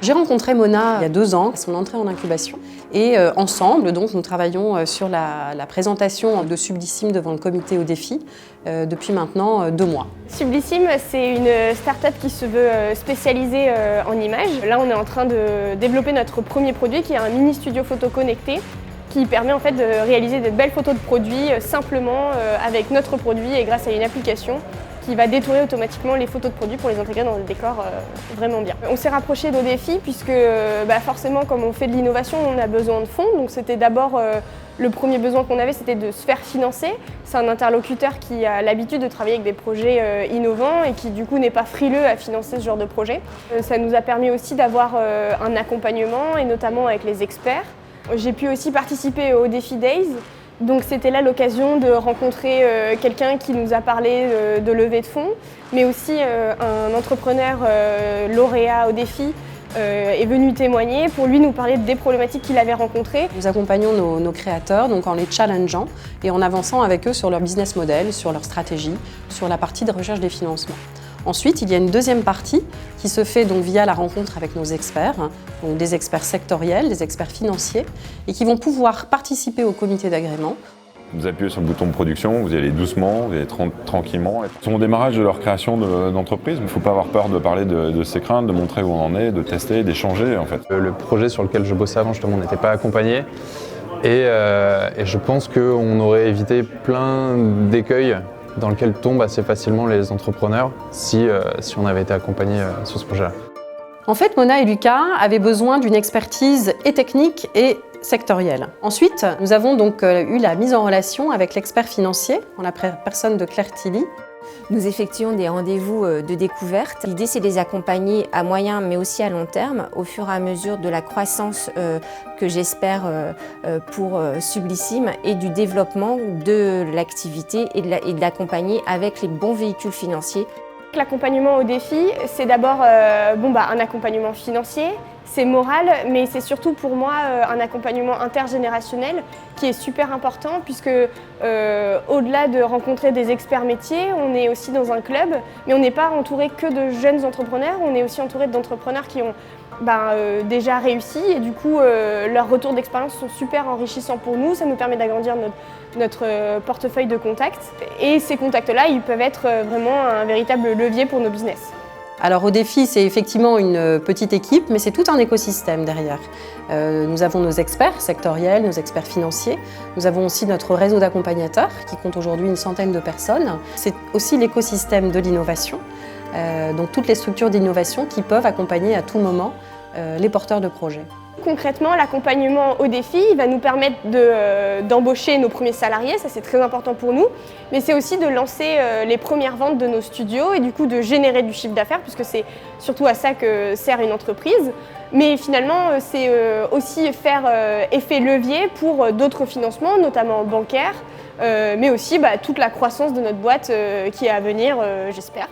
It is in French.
J'ai rencontré Mona il y a 2 ans, à son entrée en incubation. Et ensemble, donc, nous travaillons sur la présentation de Sublissime devant le comité au défi depuis maintenant 2 mois. Sublissime, c'est une start-up qui se veut spécialisée en images. Là, on est en train de développer notre premier produit qui est un mini studio photo connecté qui permet en fait de réaliser de belles photos de produits simplement avec notre produit et grâce à une application qui va détourer automatiquement les photos de produits pour les intégrer dans le décor vraiment bien. On s'est rapproché d'Audefi puisque forcément, comme on fait de l'innovation, on a besoin de fonds. Donc c'était d'abord le premier besoin qu'on avait, c'était de se faire financer. C'est un interlocuteur qui a l'habitude de travailler avec des projets innovants et qui du coup n'est pas frileux à financer ce genre de projet. Ça nous a permis aussi d'avoir un accompagnement et notamment avec les experts. J'ai pu aussi participer au Défi Days. Donc c'était là l'occasion de rencontrer quelqu'un qui nous a parlé de levée de fonds, mais aussi un entrepreneur lauréat au défi est venu témoigner pour lui nous parler des problématiques qu'il avait rencontrées. Nous accompagnons nos créateurs donc en les challengeant et en avançant avec eux sur leur business model, sur leur stratégie, sur la partie de recherche des financements. Ensuite, il y a une deuxième partie qui se fait donc via la rencontre avec nos experts, donc des experts sectoriels, des experts financiers, et qui vont pouvoir participer au comité d'agrément. Vous appuyez sur le bouton de production, vous y allez doucement, vous y allez tranquillement. C'est au démarrage de leur création d'entreprise. Il ne faut pas avoir peur de parler de ses craintes, de montrer où on en est, de tester, d'échanger en fait. Le projet sur lequel je bossais avant justement n'était pas accompagné et je pense qu'on aurait évité plein d'écueils dans lequel tombent assez facilement les entrepreneurs si on avait été accompagné sur ce projet-là. En fait, Mona et Lucas avaient besoin d'une expertise et technique et sectorielle. Ensuite, nous avons donc eu la mise en relation avec l'expert financier, en la personne de Claire Tilly. Nous effectuons des rendez-vous de découverte. L'idée, c'est de les accompagner à moyen mais aussi à long terme au fur et à mesure de la croissance que j'espère pour Sublissime et du développement de l'activité et de l'accompagner avec les bons véhicules financiers. L'accompagnement au défi, c'est d'abord un accompagnement financier, c'est moral, mais c'est surtout pour moi un accompagnement intergénérationnel qui est super important puisque au-delà de rencontrer des experts métiers, on est aussi dans un club, mais on n'est pas entouré que de jeunes entrepreneurs, on est aussi entouré d'entrepreneurs qui ont déjà réussi et du coup leurs retours d'expérience sont super enrichissants pour nous, ça nous permet d'agrandir notre portefeuille de contacts et ces contacts-là, ils peuvent être vraiment un véritable levier pour nos business. Alors au défi, c'est effectivement une petite équipe, mais c'est tout un écosystème derrière. Nous avons nos experts sectoriels, nos experts financiers. Nous avons aussi notre réseau d'accompagnateurs qui compte aujourd'hui une centaine de personnes. C'est aussi l'écosystème de l'innovation, donc toutes les structures d'innovation qui peuvent accompagner à tout moment les porteurs de projets. Concrètement, l'accompagnement au défi va nous permettre d'embaucher nos premiers salariés, ça c'est très important pour nous, mais c'est aussi de lancer les premières ventes de nos studios et du coup de générer du chiffre d'affaires puisque c'est surtout à ça que sert une entreprise. Mais finalement, c'est aussi faire effet levier pour d'autres financements, notamment bancaires, mais aussi toute la croissance de notre boîte qui est à venir, j'espère.